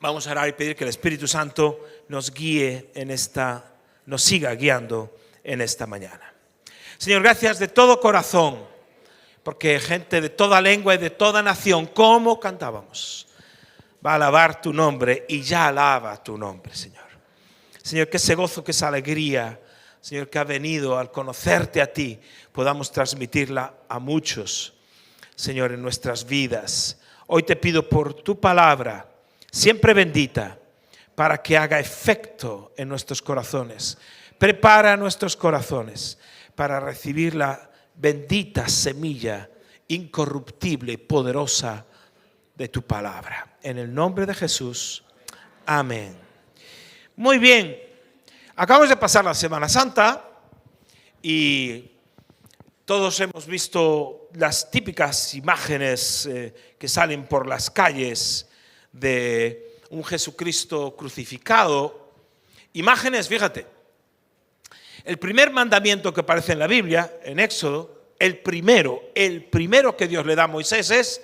Vamos a orar y pedir que el Espíritu Santo nos guíe nos siga guiando en esta mañana. Señor, gracias de todo corazón, porque gente de toda lengua y de toda nación, como cantábamos, va a alabar tu nombre y ya alaba tu nombre, Señor. Señor, que ese gozo, que esa alegría, Señor, que ha venido al conocerte a ti, podamos transmitirla a muchos, Señor, en nuestras vidas. Hoy te pido por tu palabra, siempre bendita, para que haga efecto en nuestros corazones. Prepara nuestros corazones para recibir la bendita semilla incorruptible y poderosa de tu palabra. En el nombre de Jesús, amén. Muy bien, acabamos de pasar la Semana Santa y todos hemos visto las típicas imágenes que salen por las calles de un Jesucristo crucificado. Imágenes, fíjate, el primer mandamiento que aparece en la Biblia, en Éxodo, el primero que Dios le da a Moisés es: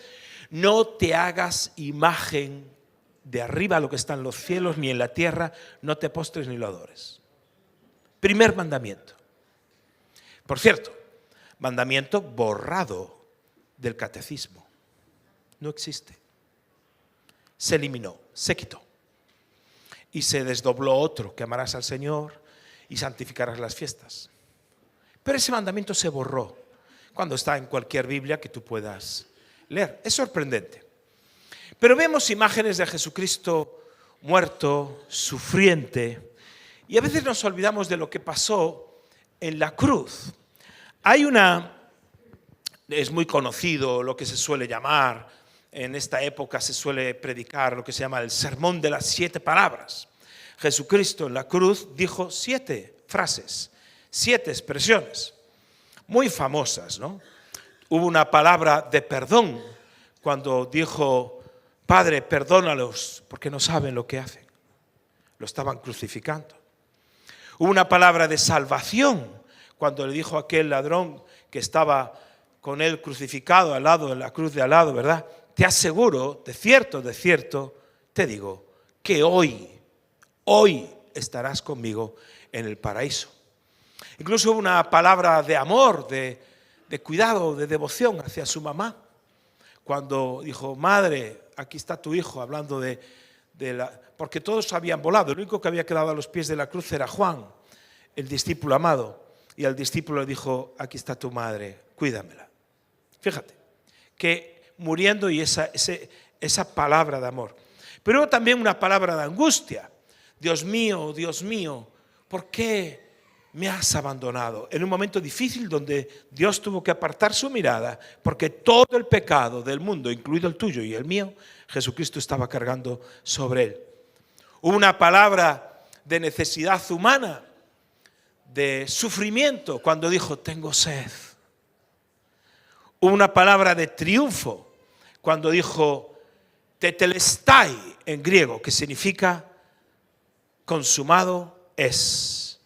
no te hagas imagen de arriba lo que está en los cielos ni en la tierra, no te postres ni lo adores. Primer mandamiento. Por cierto, mandamiento borrado del catecismo. No existe. Se eliminó, se quitó. Y se desdobló otro: que amarás al Señor y santificarás las fiestas. Pero ese mandamiento se borró cuando está en cualquier Biblia que tú puedas leer. Es sorprendente. Pero vemos imágenes de Jesucristo muerto, sufriente, y a veces nos olvidamos de lo que pasó en la cruz. Es muy conocido lo que se suele llamar, en esta época se suele predicar lo que se llama el sermón de las 7 palabras. Jesucristo en la cruz dijo 7 frases, 7 expresiones, muy famosas, ¿no? Hubo una palabra de perdón cuando dijo: Padre, perdónalos porque no saben lo que hacen. Lo estaban crucificando. Hubo una palabra de salvación cuando le dijo a aquel ladrón que estaba con él crucificado al lado, en la cruz de al lado, ¿verdad? Te aseguro, de cierto, te digo, que hoy estarás conmigo en el paraíso. Incluso hubo una palabra de amor, de cuidado, de devoción hacia su mamá, cuando dijo: madre, aquí está tu hijo, hablando porque todos habían volado, el único que había quedado a los pies de la cruz era Juan, el discípulo amado, y al discípulo le dijo: aquí está tu madre, cuídamela. Fíjate, que muriendo, y esa palabra de amor. Pero hubo también una palabra de angustia: Dios mío, ¿por qué me has abandonado? En un momento difícil donde Dios tuvo que apartar su mirada, porque todo el pecado del mundo, incluido el tuyo y el mío, Jesucristo estaba cargando sobre él. Hubo una palabra de necesidad humana, de sufrimiento, cuando dijo: tengo sed. Hubo una palabra de triunfo cuando dijo tetelestai en griego, que significa consumado es.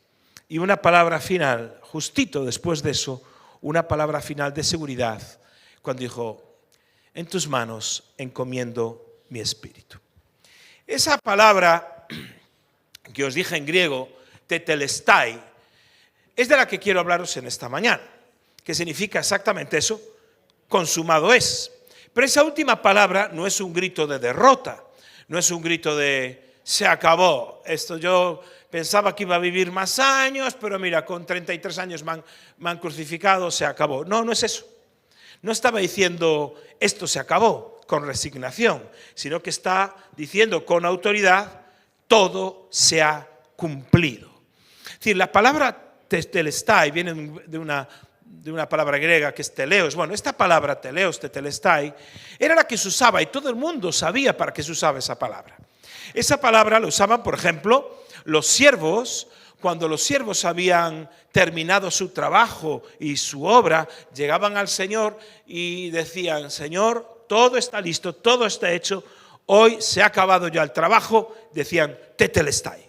Y una palabra final, justito después de eso, una palabra final de seguridad, cuando dijo: en tus manos encomiendo mi espíritu. Esa palabra que os dije en griego, tetelestai, es de la que quiero hablaros en esta mañana, que significa exactamente eso: consumado es. Pero esa última palabra no es un grito de derrota, no es un grito de se acabó. Esto yo pensaba que iba a vivir más años, pero mira, con 33 años me han crucificado, se acabó. No, no es eso. No estaba diciendo esto se acabó con resignación, sino que está diciendo con autoridad: todo se ha cumplido. Es decir, la palabra tetelestai viene de una palabra griega que es teleos. Bueno, esta palabra teleos, tetelestai, era la que se usaba y todo el mundo sabía para qué se usaba esa palabra. Esa palabra la usaban, por ejemplo, los siervos. Cuando los siervos habían terminado su trabajo y su obra, llegaban al Señor y decían: Señor, todo está listo, todo está hecho, hoy se ha acabado ya el trabajo. Decían tetelestai,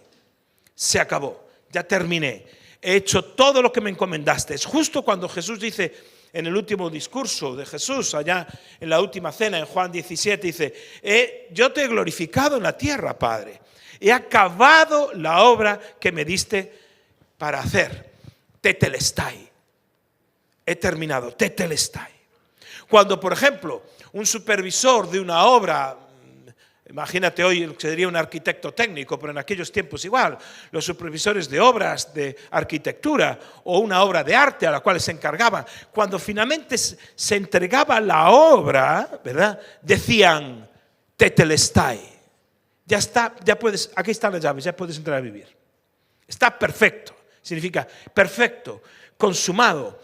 se acabó, ya terminé, he hecho todo lo que me encomendaste. Es justo cuando Jesús dice en el último discurso de Jesús, allá en la última cena, en Juan 17, dice, yo te he glorificado en la tierra, Padre. He acabado la obra que me diste para hacer. Tetelestai. He terminado. Tetelestai. Cuando, por ejemplo, un supervisor de una obra, imagínate hoy sería un arquitecto técnico, pero en aquellos tiempos igual, los supervisores de obras de arquitectura o una obra de arte a la cual se encargaban, cuando finalmente se entregaba la obra, ¿verdad? Decían, tetelestai, ya está, ya puedes, aquí están las llaves, ya puedes entrar a vivir. Está perfecto, significa perfecto, consumado.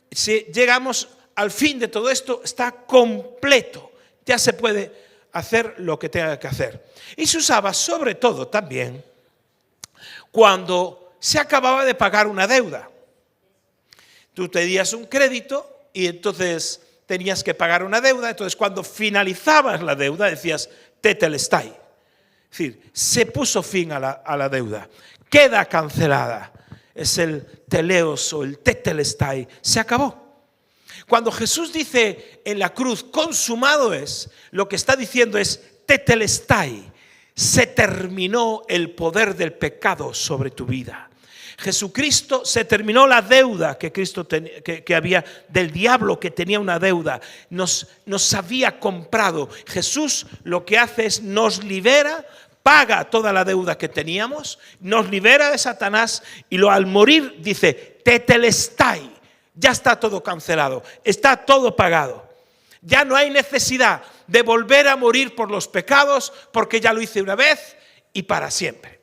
Si llegamos al fin de todo esto, está completo, ya se puede hacer lo que tenga que hacer. Y se usaba sobre todo también cuando se acababa de pagar una deuda. Tú tenías un crédito y entonces tenías que pagar una deuda, entonces cuando finalizabas la deuda decías tetelestai. Es decir, se puso fin a la deuda, queda cancelada. Es el teleos o el tetelestai, se acabó. Cuando Jesús dice en la cruz, consumado es, lo que está diciendo es tetelestai, se terminó el poder del pecado sobre tu vida. Jesucristo, se terminó la deuda que había del diablo, que tenía una deuda, nos había comprado. Jesús lo que hace es nos libera, paga toda la deuda que teníamos, nos libera de Satanás y al morir dice tetelestai. Ya está todo cancelado, está todo pagado. Ya no hay necesidad de volver a morir por los pecados porque ya lo hice una vez y para siempre.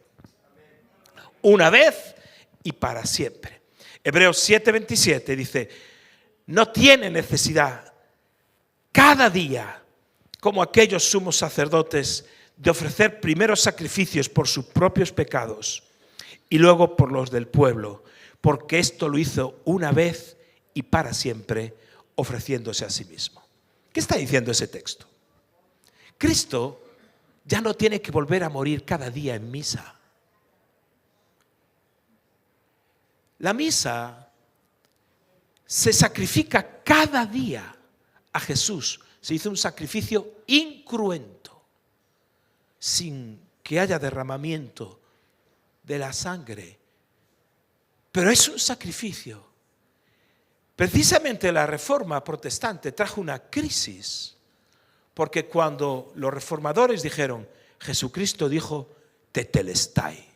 Una vez y para siempre. Hebreos 7:27 dice, no tiene necesidad cada día, como aquellos sumos sacerdotes, de ofrecer primeros sacrificios por sus propios pecados y luego por los del pueblo, porque esto lo hizo una vez y para siempre, ofreciéndose a sí mismo. ¿Qué está diciendo ese texto? Cristo ya no tiene que volver a morir cada día en misa. La misa se sacrifica cada día a Jesús. Se hizo un sacrificio incruento, sin que haya derramamiento de la sangre. Pero es un sacrificio. Precisamente la reforma protestante trajo una crisis, porque cuando los reformadores dijeron, Jesucristo dijo, tetelestai.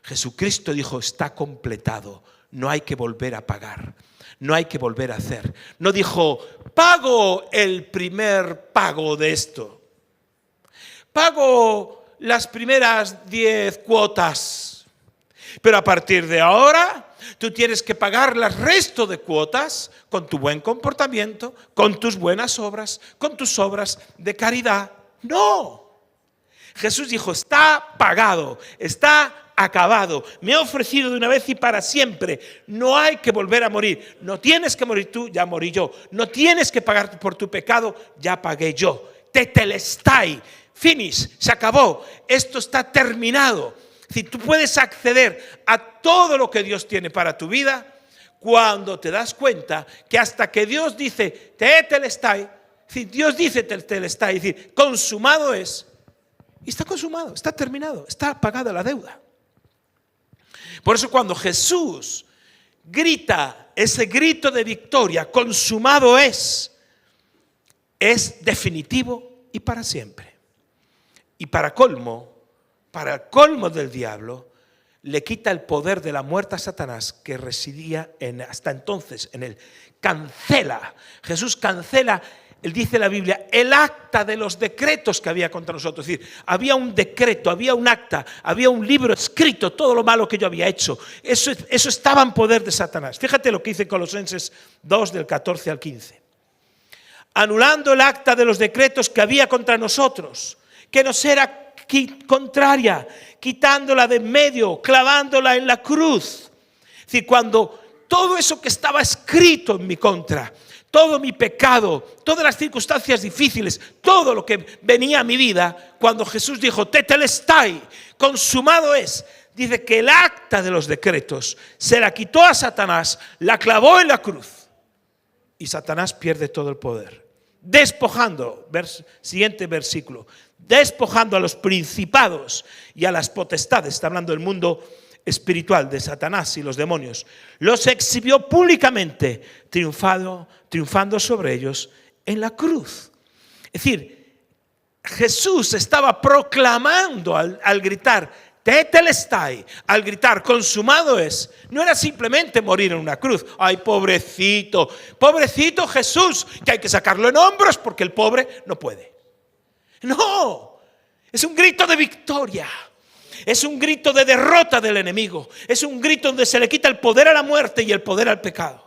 Jesucristo dijo, está completado, no hay que volver a pagar, no hay que volver a hacer. No dijo, pago el primer pago de esto, pago las primeras 10 cuotas, pero a partir de ahora tú tienes que pagar el resto de cuotas con tu buen comportamiento, con tus buenas obras, con tus obras de caridad. No. Jesús dijo, está pagado, está acabado. Me he ofrecido de una vez y para siempre. No hay que volver a morir. No tienes que morir tú, ya morí yo. No tienes que pagar por tu pecado, ya pagué yo. Tetelestai, finish, se acabó. Esto está terminado. Si tú puedes acceder a todo lo que Dios tiene para tu vida cuando te das cuenta que hasta que Dios dice tetelestai, si Dios dice tetelestai, es decir, consumado es, y está consumado, está terminado, está pagada la deuda. Por eso cuando Jesús grita ese grito de victoria, consumado es definitivo y para siempre. Y para el colmo del diablo, le quita el poder de la muerte a Satanás, que residía hasta entonces en él. Cancela, Jesús cancela, él dice en la Biblia, el acta de los decretos que había contra nosotros. Es decir, había un decreto, había un acta, había un libro escrito, todo lo malo que yo había hecho. Eso estaba en poder de Satanás. Fíjate lo que dice Colosenses 2, del 14 al 15. Anulando el acta de los decretos que había contra nosotros, que nos era contraria, quitándola de en medio, clavándola en la cruz. Es decir, cuando todo eso que estaba escrito en mi contra, todo mi pecado, todas las circunstancias difíciles, todo lo que venía a mi vida, cuando Jesús dijo, tetelestai, consumado es, dice que el acta de los decretos se la quitó a Satanás, la clavó en la cruz. y Satanás pierde todo el poder. Despojando, siguiente versículo, despojando a los principados y a las potestades, está hablando del mundo espiritual de Satanás y los demonios, los exhibió públicamente, triunfando sobre ellos en la cruz. Es decir, Jesús estaba proclamando al gritar, tetelestai, al gritar, consumado es, no era simplemente morir en una cruz. Ay, pobrecito, pobrecito Jesús, que hay que sacarlo en hombros porque el pobre no puede. No, es un grito de victoria. Es un grito de derrota del enemigo. Es un grito donde se le quita el poder a la muerte y el poder al pecado.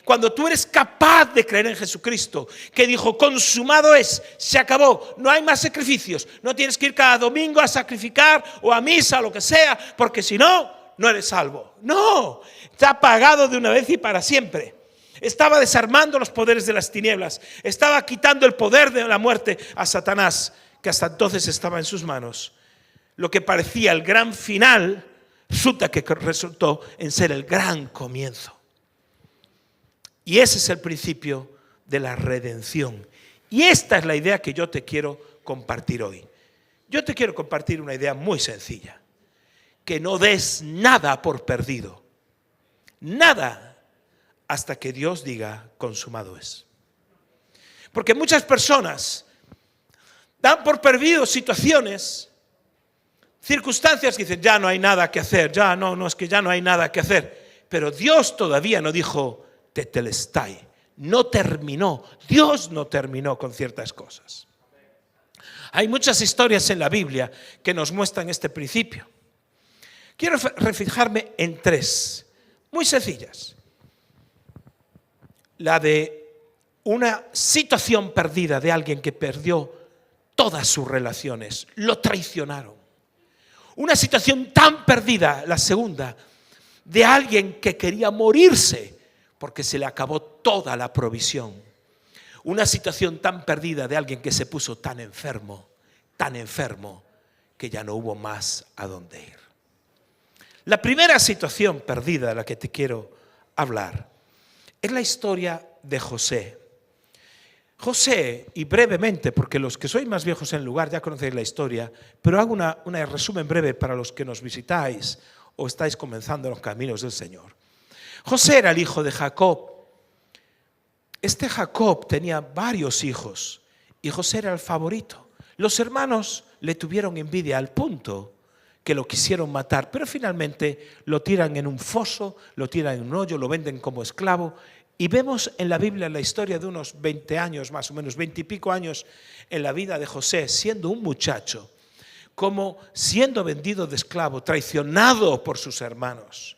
Cuando tú eres capaz de creer en Jesucristo, que dijo, consumado es, se acabó, no hay más sacrificios, no tienes que ir cada domingo a sacrificar o a misa o lo que sea, porque si no, no eres salvo. No, está pagado de una vez y para siempre. Estaba desarmando los poderes de las tinieblas, estaba quitando el poder de la muerte a Satanás, que hasta entonces estaba en sus manos. Lo que parecía el gran final, resultó en ser el gran comienzo. Y ese es el principio de la redención. Y esta es la idea que yo te quiero compartir hoy. Yo te quiero compartir una idea muy sencilla. Que no des nada por perdido. Nada hasta que Dios diga consumado es. Porque muchas personas dan por perdido situaciones, circunstancias que dicen, ya no hay nada que hacer, es que ya no hay nada que hacer. Pero Dios todavía no dijo, tetelestai, no terminó. Dios no terminó con ciertas cosas. Hay muchas historias en la Biblia que nos muestran este principio. Quiero refijarme en tres, muy sencillas. La de una situación perdida de alguien que perdió todas sus relaciones, lo traicionaron. Una situación tan perdida, la segunda, de alguien que quería morirse porque se le acabó toda la provisión. Una situación tan perdida de alguien que se puso tan enfermo, que ya no hubo más a dónde ir. La primera situación perdida de la que te quiero hablar es la historia de José. José, y brevemente, porque los que sois más viejos en el lugar ya conocéis la historia, pero hago una resumen breve para los que nos visitáis o estáis comenzando los caminos del Señor. José era el hijo de Jacob. Este Jacob tenía varios hijos y José era el favorito. Los hermanos le tuvieron envidia al punto que lo quisieron matar, pero finalmente lo tiran en un foso, lo tiran en un hoyo, lo venden como esclavo. Y vemos en la Biblia la historia de unos 20 años, más o menos 20 y pico años en la vida de José, siendo un muchacho, como siendo vendido de esclavo, traicionado por sus hermanos.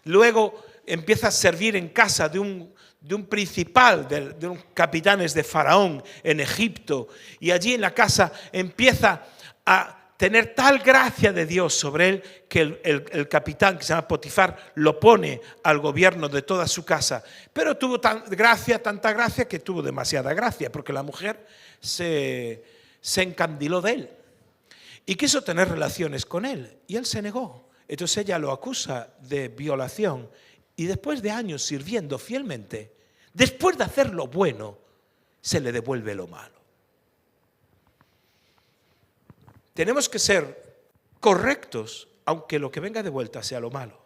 Luego empieza a servir en casa de un principal, de un capitanes de Faraón en Egipto, y allí en la casa empieza a tener tal gracia de Dios sobre él que el capitán, que se llama Potifar, lo pone al gobierno de toda su casa. Pero tuvo tanta gracia que tuvo demasiada gracia, porque la mujer se encandiló de él y quiso tener relaciones con él, y él se negó. Entonces ella lo acusa de violación, y después de años sirviendo fielmente, después de hacer lo bueno, se le devuelve lo malo. Tenemos que ser correctos, aunque lo que venga de vuelta sea lo malo.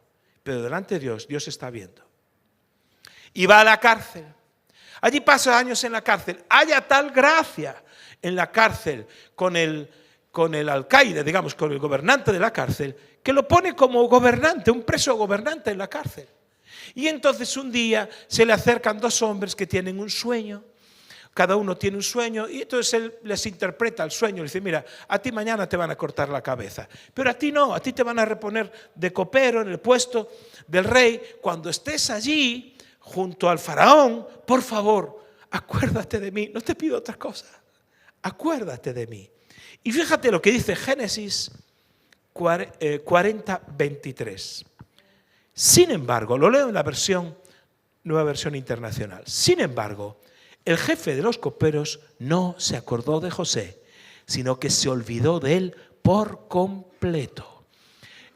Pero delante de Dios, Dios está viendo. Y va a la cárcel. Allí pasa años en la cárcel. Haya tal gracia en la cárcel con el alcaide, digamos, con el gobernante de la cárcel, que lo pone como gobernante, un preso gobernante en la cárcel. Y entonces un día se le acercan dos hombres que tienen un sueño. Cada uno tiene un sueño y entonces él les interpreta el sueño. Le dice, mira, a ti mañana te van a cortar la cabeza, pero a ti no, a ti te van a reponer de copero en el puesto del rey. Cuando estés allí junto al faraón, por favor, acuérdate de mí. No te pido otra cosa, acuérdate de mí. Y fíjate lo que dice Génesis 40:23. Sin embargo, lo leo en la nueva versión internacional. Sin embargo, el jefe de los coperos no se acordó de José, sino que se olvidó de él por completo.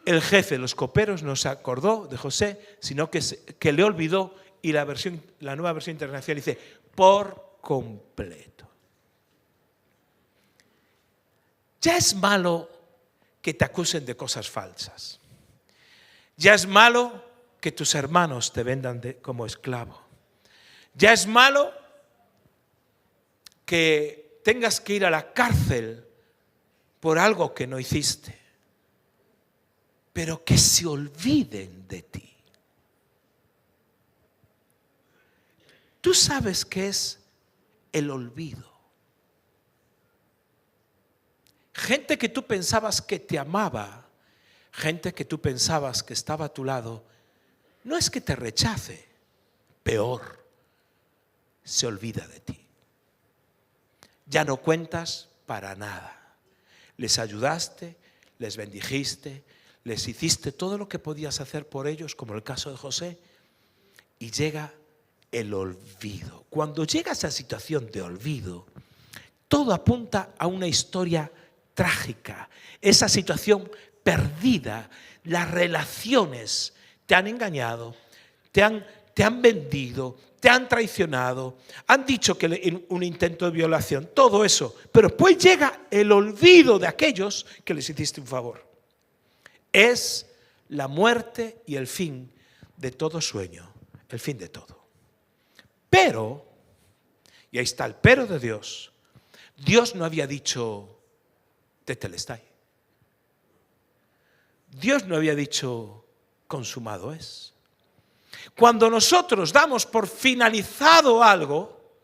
El jefe de los coperos no se acordó de José, sino que le olvidó y la Nueva Versión Internacional dice por completo. Ya es malo que te acusen de cosas falsas. Ya es malo que tus hermanos te vendan como esclavo. Ya es malo que tengas que ir a la cárcel por algo que no hiciste. Pero que se olviden de ti. Tú sabes qué es el olvido. Gente que tú pensabas que te amaba, gente que tú pensabas que estaba a tu lado, no es que te rechace, peor, se olvida de ti. Ya no cuentas para nada. Les ayudaste, les bendijiste, les hiciste todo lo que podías hacer por ellos, como el caso de José, y llega el olvido. Cuando llega esa situación de olvido, todo apunta a una historia trágica, esa situación perdida. Las relaciones te han engañado, te han vendido, te han traicionado, han dicho que un intento de violación, todo eso, pero después llega el olvido de aquellos que les hiciste un favor. Es la muerte y el fin de todo sueño, el fin de todo. Pero, y ahí está el pero de Dios, Dios no había dicho tetelestai. Dios no había dicho consumado es. Cuando nosotros damos por finalizado algo,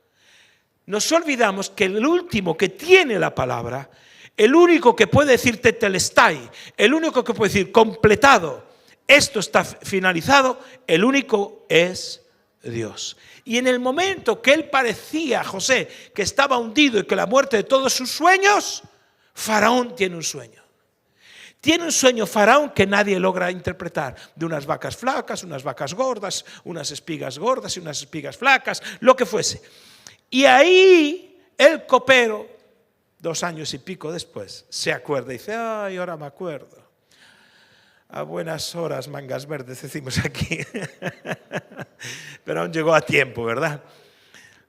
nos olvidamos que el último que tiene la palabra, el único que puede decir tetelestai, el único que puede decir completado, esto está finalizado, el único es Dios. Y en el momento que él parecía, José, que estaba hundido y que la muerte de todos sus sueños, Faraón tiene un sueño. Tiene un sueño Faraón que nadie logra interpretar, de unas vacas flacas, unas vacas gordas, unas espigas gordas y unas espigas flacas, lo que fuese. Y ahí el copero, 2 años y pico después, se acuerda y dice, ay, ahora me acuerdo. A buenas horas, mangas verdes, decimos aquí. Pero aún llegó a tiempo, ¿verdad?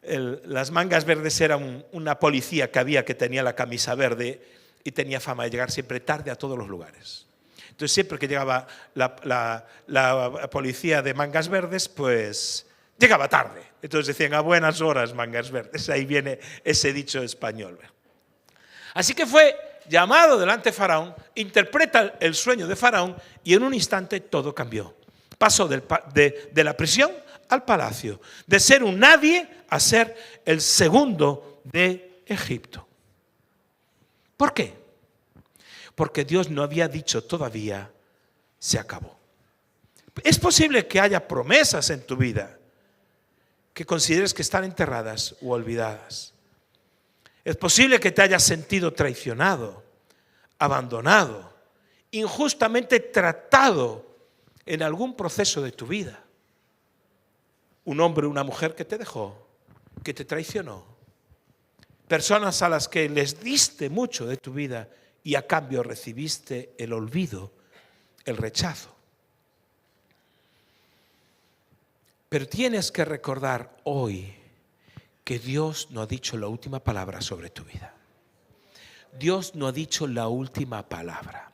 Las mangas verdes eran una policía que había que tenía la camisa verde y tenía fama de llegar siempre tarde a todos los lugares. Entonces siempre que llegaba la policía de mangas verdes, pues llegaba tarde. Entonces decían, a buenas horas, mangas verdes. Ahí viene ese dicho español. Así que fue llamado delante de Faraón, interpreta el sueño de Faraón y en un instante todo cambió. Pasó de la prisión al palacio, de ser un nadie a ser el segundo de Egipto. ¿Por qué? Porque Dios no había dicho todavía, se acabó. Es posible que haya promesas en tu vida que consideres que están enterradas u olvidadas. Es posible que te hayas sentido traicionado, abandonado, injustamente tratado en algún proceso de tu vida. Un hombre o una mujer que te dejó, que te traicionó. Personas a las que les diste mucho de tu vida y a cambio recibiste el olvido, el rechazo. Pero tienes que recordar hoy que Dios no ha dicho la última palabra sobre tu vida. Dios no ha dicho la última palabra.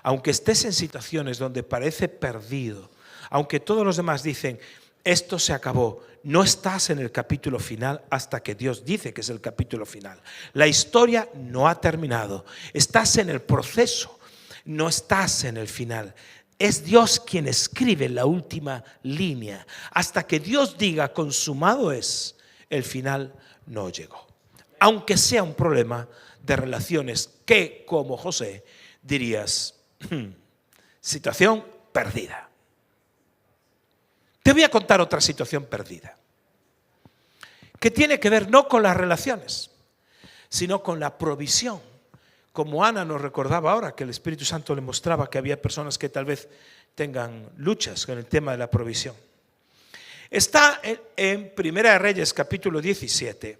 Aunque estés en situaciones donde parece perdido, aunque todos los demás dicen, esto se acabó, no estás en el capítulo final hasta que Dios dice que es el capítulo final. La historia no ha terminado. Estás en el proceso, no estás en el final. Es Dios quien escribe la última línea. Hasta que Dios diga consumado es, el final no llegó. Aunque sea un problema de relaciones que, como José, dirías, situación perdida. Te voy a contar otra situación perdida, que tiene que ver no con las relaciones, sino con la provisión. Como Ana nos recordaba ahora, que el Espíritu Santo le mostraba que había personas que tal vez tengan luchas con el tema de la provisión. Está en Primera de Reyes, capítulo 17,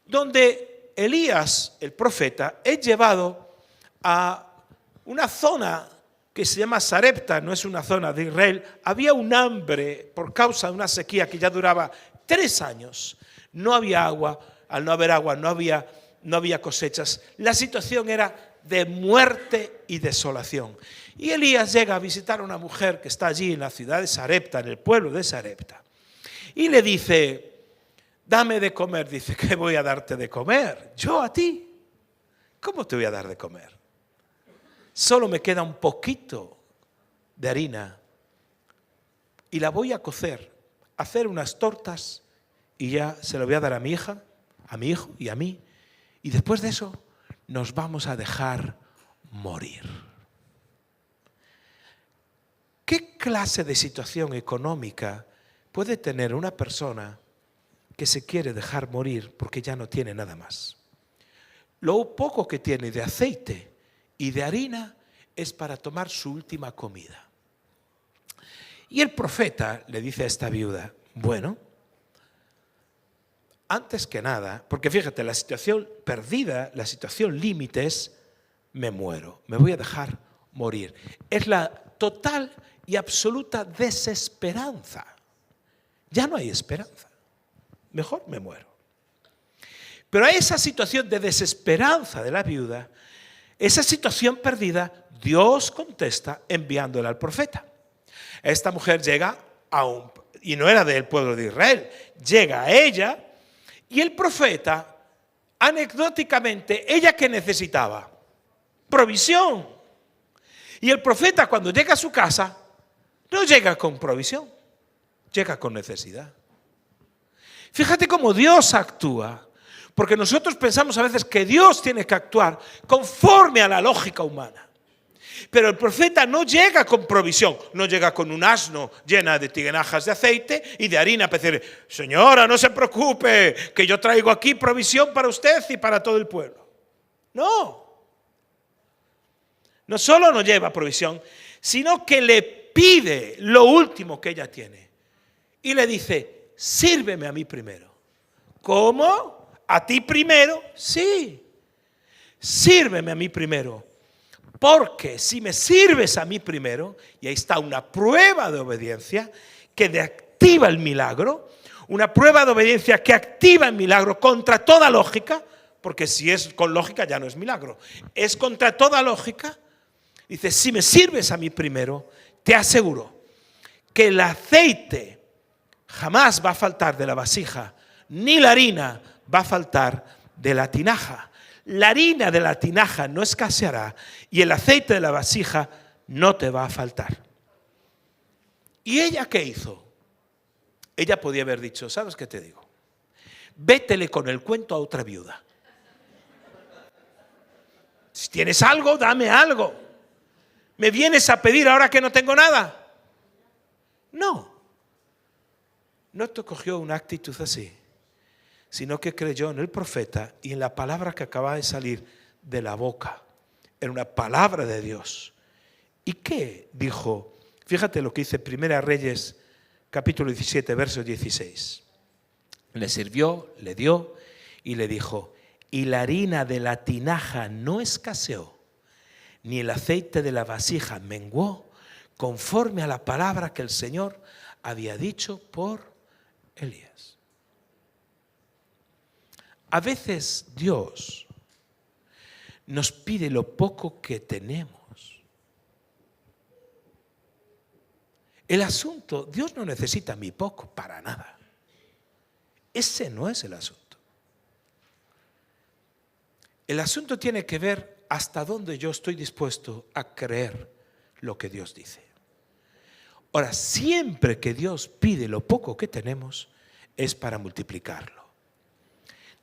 donde Elías, el profeta, es llevado a una zona que se llama Sarepta, no es una zona de Israel, había un hambre por causa de una sequía que ya duraba 3 años. No había agua, al no haber agua no había cosechas. La situación era de muerte y desolación. Y Elías llega a visitar a una mujer que está allí en la ciudad de Sarepta, en el pueblo de Sarepta. Y le dice, dame de comer. Dice, ¿qué voy a darte de comer? Yo a ti. ¿Cómo te voy a dar de comer? Solo me queda un poquito de harina y la voy a cocer, hacer unas tortas y ya se lo voy a dar a mi hija, a mi hijo y a mí. Y después de eso nos vamos a dejar morir. ¿Qué clase de situación económica puede tener una persona que se quiere dejar morir porque ya no tiene nada más? Lo poco que tiene de aceite y de harina es para tomar su última comida. Y el profeta le dice a esta viuda, bueno, antes que nada, porque fíjate, la situación perdida, la situación límite es, me muero, me voy a dejar morir. Es la total y absoluta desesperanza. Ya no hay esperanza. Mejor me muero. Pero a esa situación de desesperanza de la viuda, esa situación perdida, Dios contesta enviándola al profeta. Esta mujer llega y no era del pueblo de Israel, llega a ella y el profeta, anecdóticamente, ¿ella qué necesitaba? Provisión. Y el profeta cuando llega a su casa, no llega con provisión, llega con necesidad. Fíjate cómo Dios actúa. Porque nosotros pensamos a veces que Dios tiene que actuar conforme a la lógica humana. Pero el profeta no llega con provisión, no llega con un asno llena de tinajas de aceite y de harina para decir, señora, no se preocupe, que yo traigo aquí provisión para usted y para todo el pueblo. No. No solo no lleva provisión, sino que le pide lo último que ella tiene. Y le dice, sírveme a mí primero. ¿Cómo? ¿A ti primero? Sí. Sírveme a mí primero. Porque si me sirves a mí primero, y ahí está una prueba de obediencia que activa el milagro, una prueba de obediencia que activa el milagro contra toda lógica, porque si es con lógica ya no es milagro, es contra toda lógica. Dice, si me sirves a mí primero, te aseguro que el aceite jamás va a faltar de la vasija, ni la harina va a faltar de la tinaja. La harina de la tinaja no escaseará y el aceite de la vasija no te va a faltar. ¿Y ella qué hizo? Ella podía haber dicho, ¿sabes qué te digo? Vétele con el cuento a otra viuda. Si tienes algo, dame algo. ¿Me vienes a pedir ahora que no tengo nada? No. No te cogió una actitud así, sino que creyó en el profeta y en la palabra que acaba de salir de la boca. Era una palabra de Dios. ¿Y qué dijo? Fíjate lo que dice Primera Reyes, capítulo 17, verso 16. Le sirvió, le dio y le dijo, y la harina de la tinaja no escaseó, ni el aceite de la vasija menguó, conforme a la palabra que el Señor había dicho por Elías. A veces Dios nos pide lo poco que tenemos. El asunto, Dios no necesita mi poco para nada. Ese no es el asunto. El asunto tiene que ver hasta dónde yo estoy dispuesto a creer lo que Dios dice. Ahora, siempre que Dios pide lo poco que tenemos, es para multiplicarlo.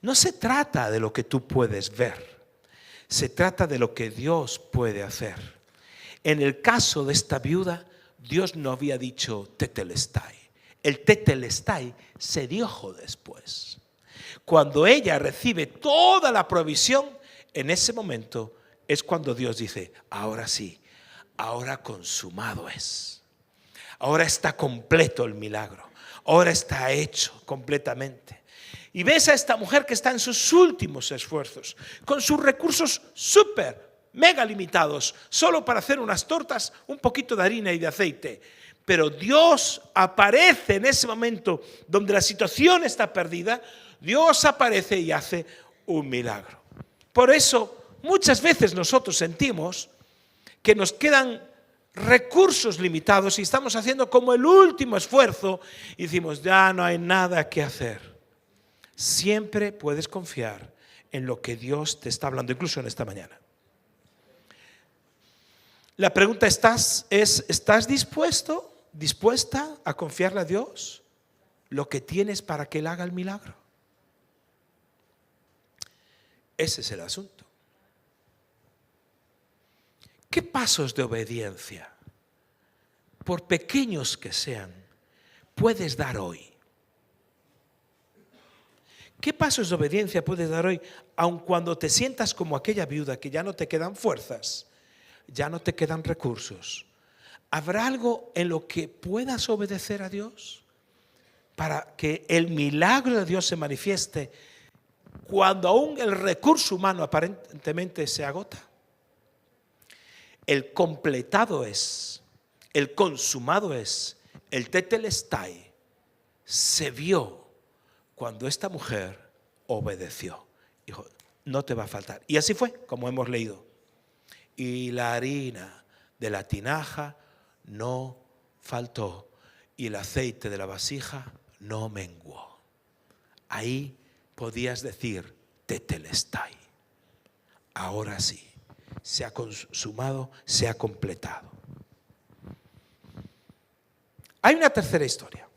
No se trata de lo que tú puedes ver, se trata de lo que Dios puede hacer. En el caso de esta viuda, Dios no había dicho tetelestai. El tetelestai se dijo después. Cuando ella recibe toda la provisión, en ese momento es cuando Dios dice, ahora sí, ahora consumado es. Ahora está completo el milagro. Ahora está hecho completamente. Y ves a esta mujer que está en sus últimos esfuerzos, con sus recursos súper mega limitados, solo para hacer unas tortas, un poquito de harina y de aceite. Pero Dios aparece en ese momento donde la situación está perdida. Dios aparece y hace un milagro. Por eso muchas veces nosotros sentimos que nos quedan recursos limitados y estamos haciendo como el último esfuerzo y decimos, ya no hay nada que hacer. Siempre puedes confiar en lo que Dios te está hablando, incluso en esta mañana. La pregunta ¿estás dispuesta a confiarle a Dios lo que tienes para que Él haga el milagro? Ese es el asunto. ¿Qué pasos de obediencia, por pequeños que sean, puedes dar hoy? ¿Qué pasos de obediencia puedes dar hoy, aun cuando te sientas como aquella viuda que ya no te quedan fuerzas, ya no te quedan recursos? ¿Habrá algo en lo que puedas obedecer a Dios para que el milagro de Dios se manifieste cuando aún el recurso humano aparentemente se agota? El completado es, el consumado es, el tetelestai se vio cuando esta mujer obedeció. Dijo, no te va a faltar. Y así fue, como hemos leído. Y la harina de la tinaja no faltó, y el aceite de la vasija no menguó. Ahí podías decir, tetelestai. Ahora sí, se ha consumado, se ha completado. Hay una tercera historia.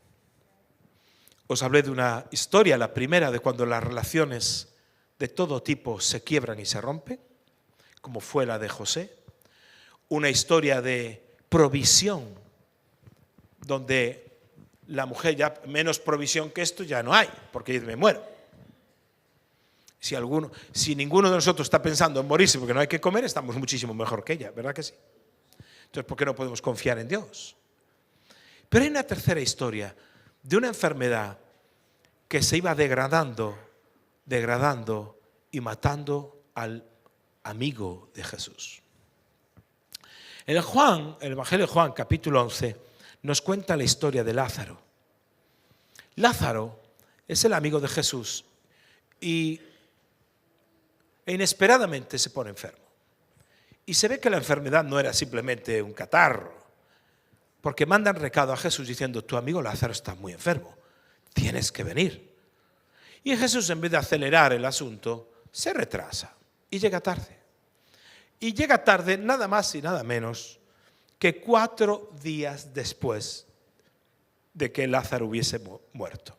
Os hablé de una historia, la primera, de cuando las relaciones de todo tipo se quiebran y se rompen, como fue la de José. Una historia de provisión, donde la mujer ya menos provisión que esto ya no hay, porque me muero. Si ninguno de nosotros está pensando en morirse porque no hay que comer, estamos muchísimo mejor que ella, ¿verdad que sí? Entonces, ¿por qué no podemos confiar en Dios? Pero hay una tercera historia de una enfermedad que se iba degradando y matando al amigo de Jesús. El Evangelio de Juan, capítulo 11, nos cuenta la historia de Lázaro. Lázaro es el amigo de Jesús e inesperadamente se pone enfermo. Y se ve que la enfermedad no era simplemente un catarro, porque mandan recado a Jesús diciendo, tu amigo Lázaro está muy enfermo, tienes que venir. Y Jesús, en vez de acelerar el asunto, se retrasa y llega tarde. Y llega tarde nada más y nada menos que 4 días después de que Lázaro hubiese muerto.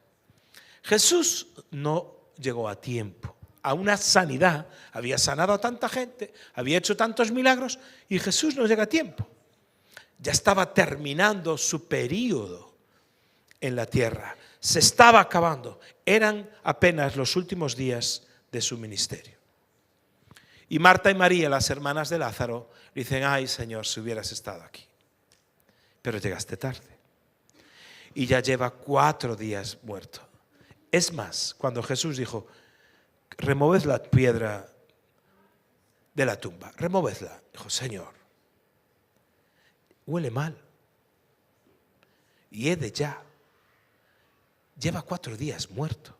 Jesús no llegó a tiempo a una sanidad, había sanado a tanta gente, había hecho tantos milagros y Jesús no llega a tiempo. Ya estaba terminando su periodo en la tierra, se estaba acabando, eran apenas los últimos días de su ministerio. Y Marta y María, las hermanas de Lázaro, dicen, ay Señor, si hubieras estado aquí. Pero llegaste tarde. Y ya lleva 4 días muerto. Es más, cuando Jesús dijo, removed la piedra de la tumba, removedla. Dijo, Señor, huele mal. Hiede ya. Lleva 4 días muerto.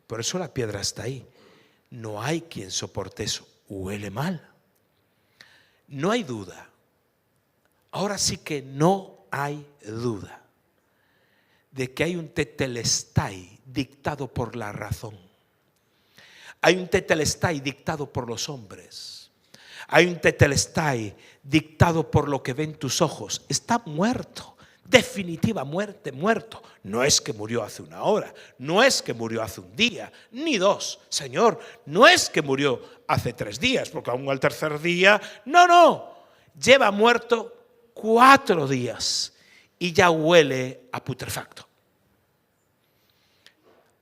Por eso la piedra está ahí. No hay quien soporte eso. Huele mal. No hay duda. Ahora sí que no hay duda de que hay un tetelestai dictado por la razón. Hay un tetelestai dictado por los hombres. Hay un tetelestai dictado por lo que ven tus ojos. Está muerto. Definitiva muerte, muerto. No es que murió hace 1 hora, no es que murió hace 1 día, ni 2. Señor, no es que murió hace 3 días, porque aún al tercer día, no. Lleva muerto 4 días y ya huele a putrefacto.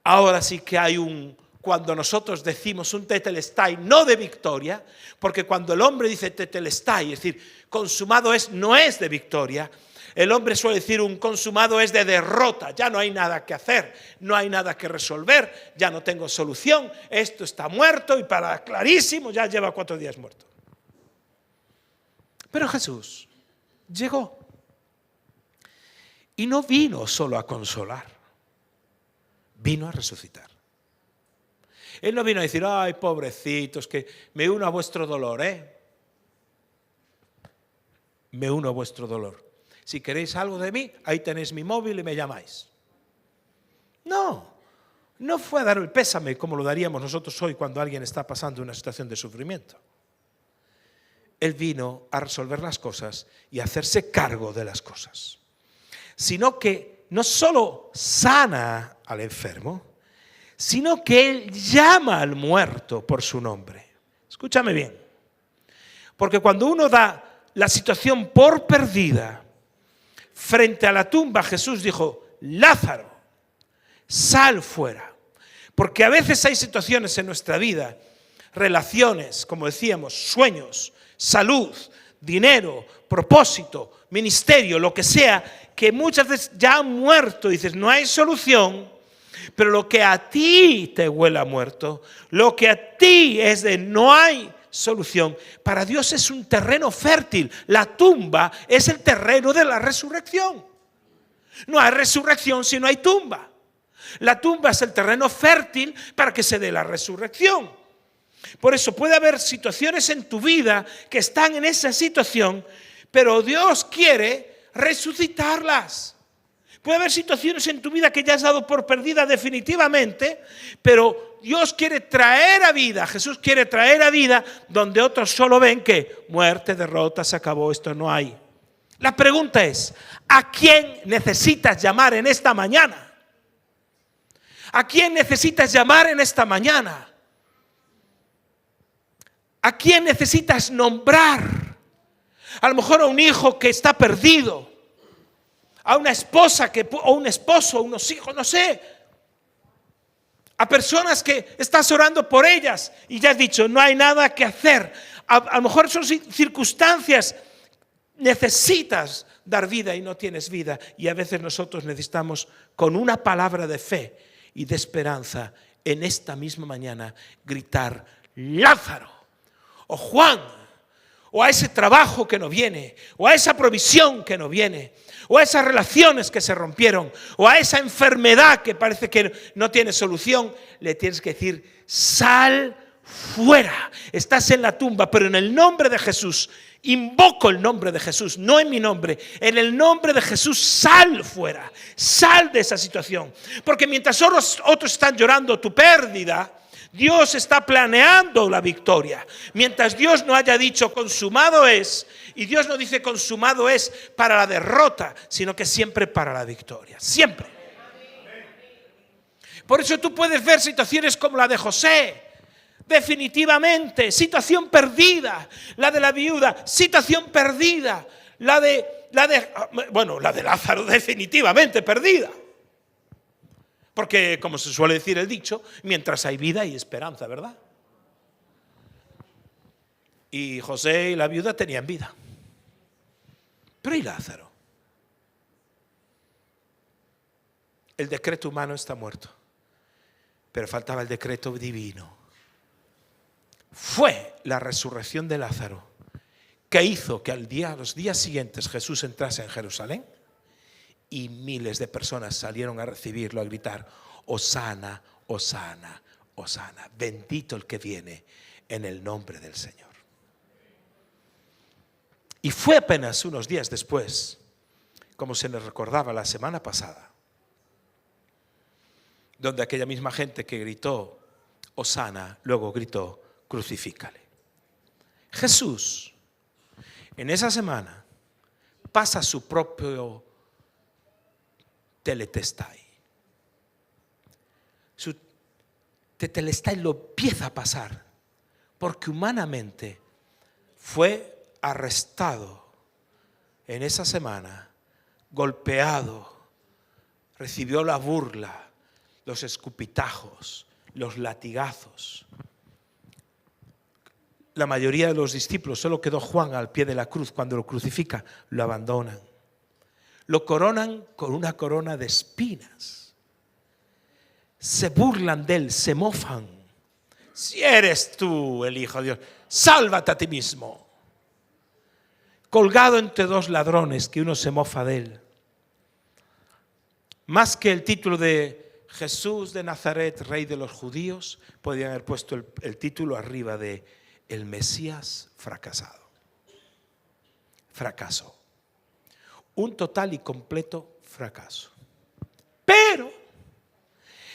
Ahora sí que hay cuando nosotros decimos un tetelestai, no de victoria, porque cuando el hombre dice tetelestai, es decir, consumado es, no es de victoria. El hombre suele decir un consumado es de derrota, ya no hay nada que hacer, no hay nada que resolver, ya no tengo solución, esto está muerto y para clarísimo ya lleva 4 días muerto. Pero Jesús llegó y no vino solo a consolar, vino a resucitar. Él no vino a decir, ay, pobrecitos, que me uno a vuestro dolor, me uno a vuestro dolor. Si queréis algo de mí, ahí tenéis mi móvil y me llamáis. No fue a dar el pésame como lo daríamos nosotros hoy cuando alguien está pasando una situación de sufrimiento. Él vino a resolver las cosas y a hacerse cargo de las cosas. Sino que no solo sana al enfermo, sino que Él llama al muerto por su nombre. Escúchame bien, porque cuando uno da la situación por perdida, frente a la tumba Jesús dijo, Lázaro, sal fuera. Porque a veces hay situaciones en nuestra vida, relaciones, como decíamos, sueños, salud, dinero, propósito, ministerio, lo que sea, que muchas veces ya han muerto. Dices, no hay solución, pero lo que a ti te huele a muerto, lo que a ti es de no hay solución, para Dios es un terreno fértil. La tumba es el terreno de la resurrección. No hay resurrección si no hay tumba. La tumba es el terreno fértil para que se dé la resurrección. Por eso puede haber situaciones en tu vida que están en esa situación, pero Dios quiere resucitarlas. Puede haber situaciones en tu vida que ya has dado por perdida definitivamente, pero Dios quiere traer a vida, Jesús quiere traer a vida donde otros solo ven que muerte, derrota, se acabó, esto no hay. La pregunta es, ¿a quién necesitas llamar en esta mañana? ¿A quién necesitas llamar en esta mañana? ¿A quién necesitas nombrar? A lo mejor a un hijo que está perdido, a una esposa o un esposo, unos hijos, no sé. A personas que estás orando por ellas y ya has dicho, no hay nada que hacer. A lo mejor son circunstancias, necesitas dar vida y no tienes vida. Y a veces nosotros necesitamos, con una palabra de fe y de esperanza, en esta misma mañana, gritar, Lázaro, o Juan, o a ese trabajo que no viene, o a esa provisión que no viene, o a esas relaciones que se rompieron, o a esa enfermedad que parece que no tiene solución, le tienes que decir, sal fuera. Estás en la tumba, pero en el nombre de Jesús, invoco el nombre de Jesús, no en mi nombre, en el nombre de Jesús, sal fuera, sal de esa situación. Porque mientras otros están llorando tu pérdida, Dios está planeando la victoria. Mientras Dios no haya dicho consumado es, y Dios no dice consumado es para la derrota, sino que siempre para la victoria, siempre. Por eso tú puedes ver situaciones como la de José, definitivamente, situación perdida, la de la viuda, situación perdida, la de Lázaro, definitivamente perdida. Porque, como se suele decir el dicho, mientras hay vida hay esperanza, ¿verdad? Y José y la viuda tenían vida. Pero ¿y Lázaro? El decreto humano está muerto, pero faltaba el decreto divino. Fue la resurrección de Lázaro que hizo que los días siguientes Jesús entrase en Jerusalén. Y miles de personas salieron a recibirlo, a gritar, Hosana, Hosana, Hosana. Bendito el que viene en el nombre del Señor. Y fue apenas unos días después, como se nos recordaba la semana pasada, donde aquella misma gente que gritó, Hosana, luego gritó, crucifícale. Jesús, en esa semana, pasa su propio tetelestai. Su tetelestai lo empieza a pasar porque humanamente fue arrestado en esa semana, golpeado, recibió la burla, los escupitajos, los latigazos. La mayoría de los discípulos, solo quedó Juan al pie de la cruz. Cuando lo crucifica, lo abandonan. Lo coronan con una corona de espinas. Se burlan de él, se mofan. Si eres tú el Hijo de Dios, sálvate a ti mismo. colgado entre dos ladrones, que uno se mofa de él. Más que el título de Jesús de Nazaret, Rey de los Judíos, podrían haber puesto el título arriba de El Mesías fracasado. Fracaso. Un total y completo fracaso. Pero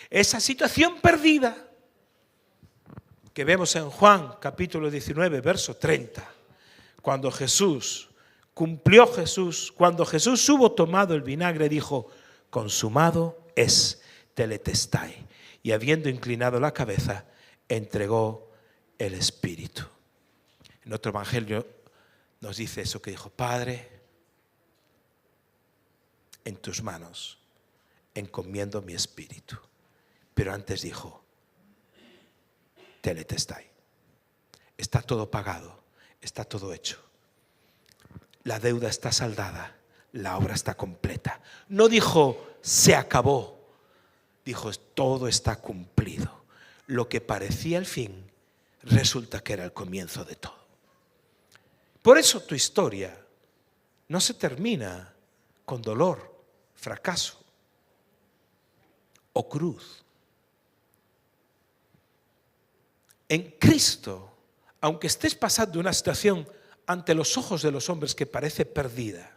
esa situación perdida que vemos en Juan capítulo 19, verso 30, cuando Jesús hubo tomado el vinagre, dijo: consumado es, teletestai. Y habiendo inclinado la cabeza, entregó el Espíritu. En otro evangelio nos dice eso, que dijo: Padre, en tus manos encomiendo mi espíritu. Pero antes dijo: teletestai. Está todo pagado, está todo hecho. La deuda está saldada, la obra está completa. No dijo se acabó, dijo todo está cumplido. Lo que parecía el fin resulta que era el comienzo de todo. Por eso tu historia no se termina con dolor, fracaso o cruz. En Cristo, aunque estés pasando una situación ante los ojos de los hombres que parece perdida,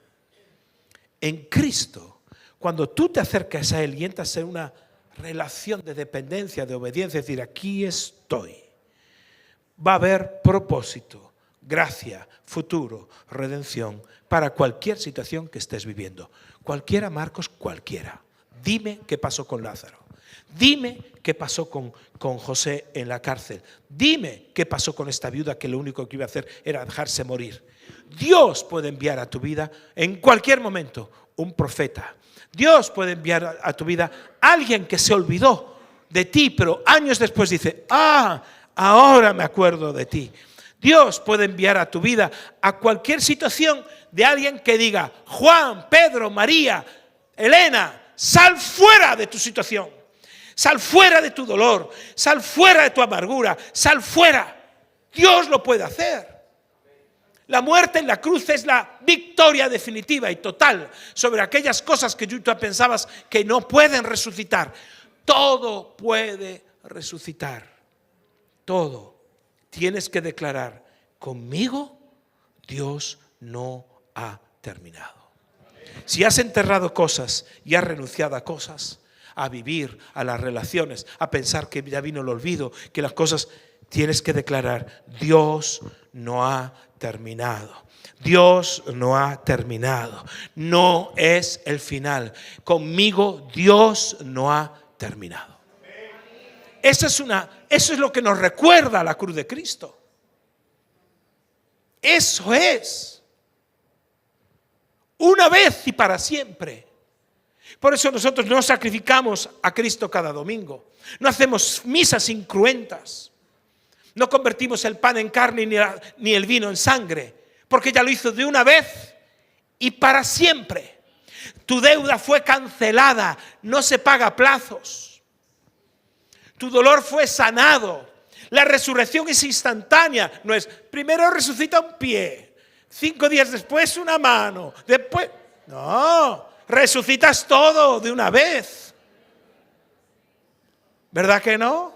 en Cristo, cuando tú te acercas a Él y entras en una relación de dependencia, de obediencia, es decir, aquí estoy, va a haber propósito, gracia, futuro, redención para cualquier situación que estés viviendo. Cualquiera, Marcos, cualquiera. Dime qué pasó con Lázaro. Dime qué pasó con José en la cárcel. Dime qué pasó con esta viuda que lo único que iba a hacer era dejarse morir. Dios puede enviar a tu vida en cualquier momento un profeta. Dios puede enviar a tu vida a alguien que se olvidó de ti, pero años después dice: ahora me acuerdo de ti. Dios puede enviar a tu vida a cualquier situación de alguien que diga: Juan, Pedro, María, Elena, sal fuera de tu situación. Sal fuera de tu dolor, sal fuera de tu amargura, sal fuera. Dios lo puede hacer. La muerte en la cruz es la victoria definitiva y total sobre aquellas cosas que tú pensabas que no pueden resucitar. Todo puede resucitar. Todo. Tienes que declarar: conmigo Dios no ha terminado. Si has enterrado cosas y has renunciado a cosas, a vivir, a las relaciones, a pensar que ya vino el olvido, que las cosas, tienes que declarar: Dios no ha terminado. Dios no ha terminado. No es el final. Conmigo Dios no ha terminado. Eso es lo que nos recuerda la cruz de Cristo. Eso es. Una vez y para siempre. Por eso nosotros no sacrificamos a Cristo cada domingo. No hacemos misas incruentas. No convertimos el pan en carne ni el vino en sangre. Porque ya lo hizo de una vez y para siempre. Tu deuda fue cancelada. No se paga a plazos. Tu dolor fue sanado. La resurrección es instantánea. No es primero resucita un pie, 5 días después una mano, después... No, resucitas todo de una vez. ¿Verdad que no?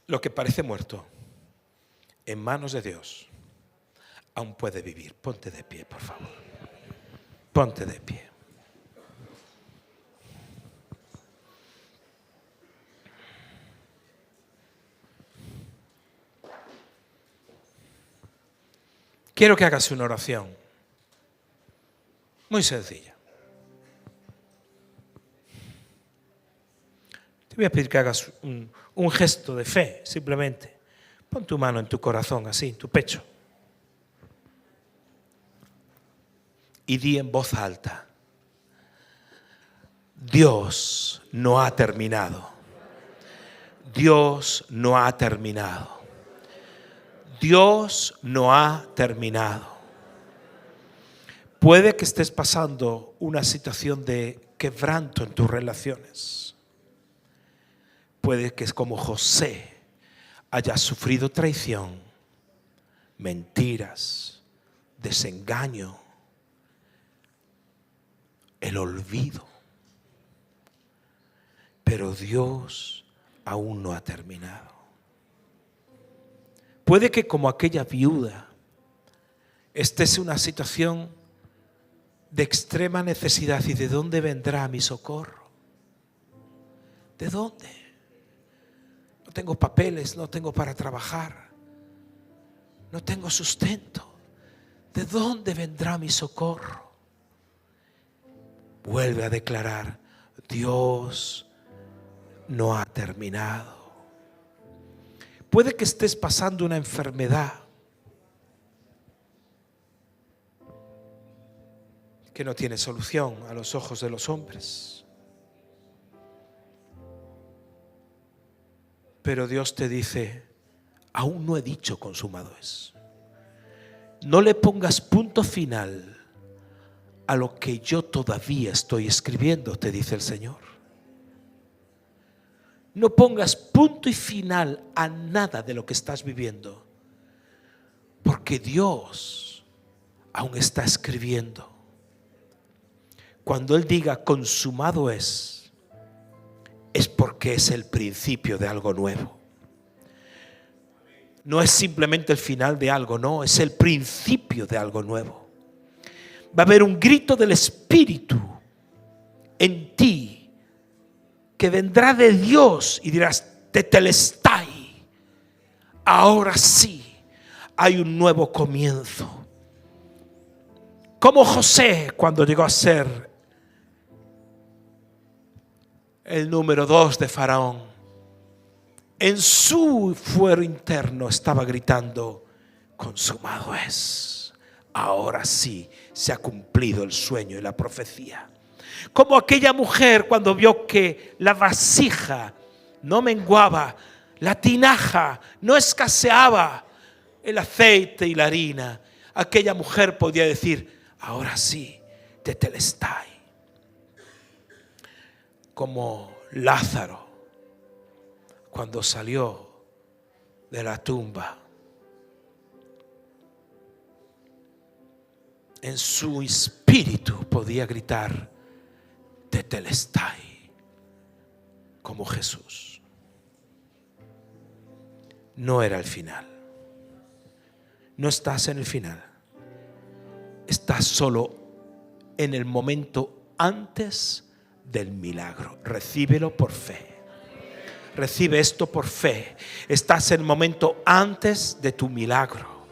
Lo que parece muerto, en manos de Dios, aún puede vivir. Ponte de pie, por favor. Ponte de pie. Quiero que hagas una oración muy sencilla. Te voy a pedir que hagas un gesto de fe, simplemente. Pon tu mano en tu corazón, así, en tu pecho. Y di en voz alta: Dios no ha terminado. Dios no ha terminado. Dios no ha terminado. Puede que estés pasando una situación de quebranto en tus relaciones. Puede que, como José, hayas sufrido traición, mentiras, desengaño, el olvido. Pero Dios aún no ha terminado. Puede que como aquella viuda estés en una situación de extrema necesidad. ¿Y de dónde vendrá mi socorro? ¿De dónde? No tengo papeles, no tengo para trabajar, no tengo sustento. ¿De dónde vendrá mi socorro? Vuelve a declarar: Dios no ha terminado. Puede que estés pasando una enfermedad que no tiene solución a los ojos de los hombres. Pero Dios te dice: aún no he dicho consumado es. No le pongas punto final a lo que yo todavía estoy escribiendo, te dice el Señor. No pongas punto y final a nada de lo que estás viviendo, porque Dios aún está escribiendo. Cuando Él diga consumado es porque es el principio de algo nuevo. No es simplemente el final de algo, no, es el principio de algo nuevo. Va a haber un grito del Espíritu en ti que vendrá de Dios y dirás: tetelestai, ahora sí hay un nuevo comienzo. Como José, cuando llegó a ser el número 2 de Faraón, en su fuero interno estaba gritando: consumado es. Ahora sí se ha cumplido el sueño y la profecía. Como aquella mujer cuando vio que la vasija no menguaba, la tinaja no escaseaba, el aceite y la harina, aquella mujer podía decir: ahora sí, tetelestai. Como Lázaro cuando salió de la tumba, en su espíritu podía gritar: tetelestai, como Jesús. No era el final. No estás en el final. Estás solo en el momento antes del milagro. Recíbelo por fe. Recibe esto por fe. Estás en el momento antes de tu milagro.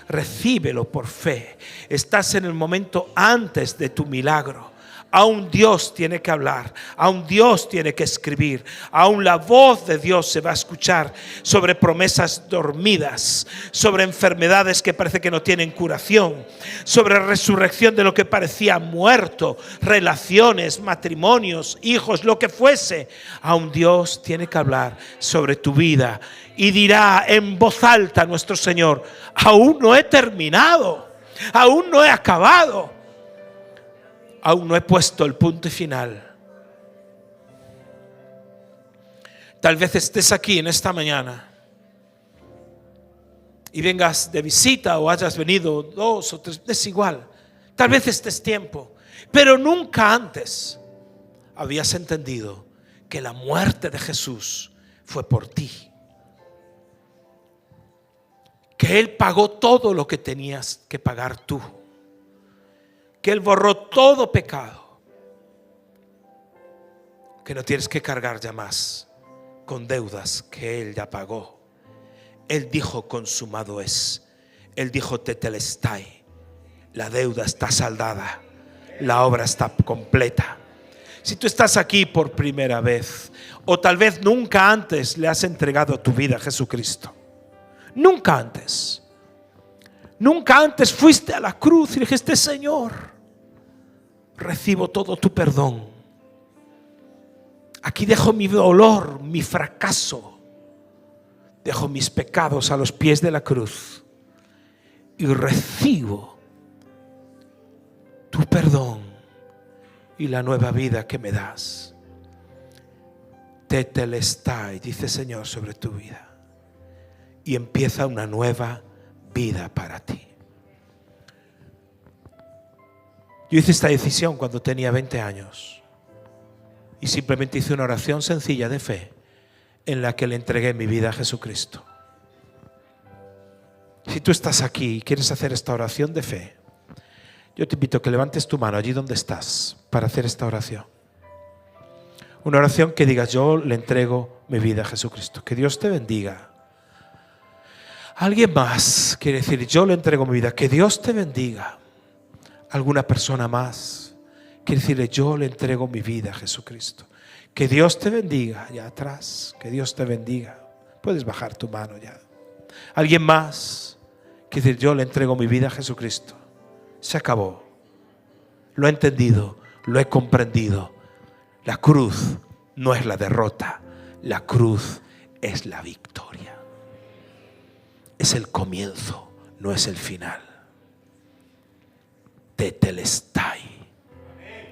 Recíbelo por fe. Estás en el momento antes de tu milagro. Aún Dios tiene que hablar, aún Dios tiene que escribir, aún la voz de Dios se va a escuchar sobre promesas dormidas, sobre enfermedades que parece que no tienen curación, sobre resurrección de lo que parecía muerto, relaciones, matrimonios, hijos, lo que fuese. Aún Dios tiene que hablar sobre tu vida y dirá en voz alta nuestro Señor: aún no he terminado, aún no he acabado. Aún no he puesto el punto final. Tal vez estés aquí en esta mañana y vengas de visita o hayas venido 2 o 3, es igual. Tal vez estés tiempo, pero nunca antes habías entendido que la muerte de Jesús fue por ti. Que Él pagó todo lo que tenías que pagar tú. Que Él borró todo pecado, que no tienes que cargar ya más con deudas que Él ya pagó. Él dijo: consumado es. Él dijo: tetelestai. La deuda está saldada, la obra está completa. Si tú estás aquí por primera vez, o tal vez nunca antes le has entregado tu vida a Jesucristo, nunca antes fuiste a la cruz y dijiste: Señor, recibo todo tu perdón. Aquí dejo mi dolor, mi fracaso. Dejo mis pecados a los pies de la cruz y recibo tu perdón y la nueva vida que me das. Tetelestai, dice Señor, sobre tu vida. Y empieza una nueva vida para ti. Yo hice esta decisión cuando tenía 20 años y simplemente hice una oración sencilla de fe en la que le entregué mi vida a Jesucristo. Si tú estás aquí y quieres hacer esta oración de fe, yo te invito a que levantes tu mano allí donde estás para hacer esta oración. Una oración que digas: yo le entrego mi vida a Jesucristo. Que Dios te bendiga. Alguien más quiere decir: yo le entrego mi vida. Que Dios te bendiga. Alguna persona más quiere decirle: yo le entrego mi vida a Jesucristo. Que Dios te bendiga. Allá atrás, que Dios te bendiga. Puedes bajar tu mano ya. Alguien más quiere decir: yo le entrego mi vida a Jesucristo. Se acabó. Lo he entendido, lo he comprendido. La cruz no es la derrota, la cruz es la victoria. Es el comienzo, no es el final. Tetelestai,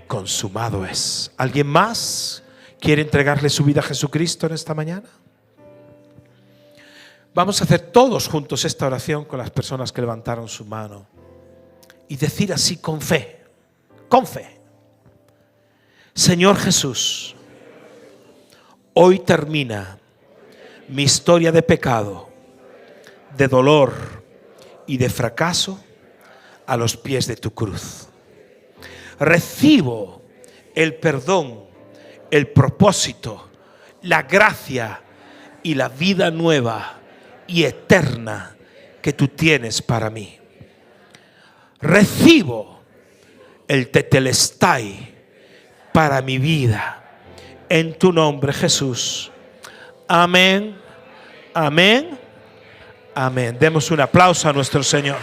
consumado es. ¿Alguien más quiere entregarle su vida a Jesucristo en esta mañana? Vamos a hacer todos juntos esta oración con las personas que levantaron su mano y decir así con fe, con fe: Señor Jesús, hoy termina mi historia de pecado, de dolor y de fracaso a los pies de tu cruz. Recibo el perdón, el propósito, la gracia y la vida nueva y eterna que tú tienes para mí. Recibo el tetelestai para mi vida, en tu nombre, Jesús. Amén, amén, amén. Demos un aplauso a nuestro Señor.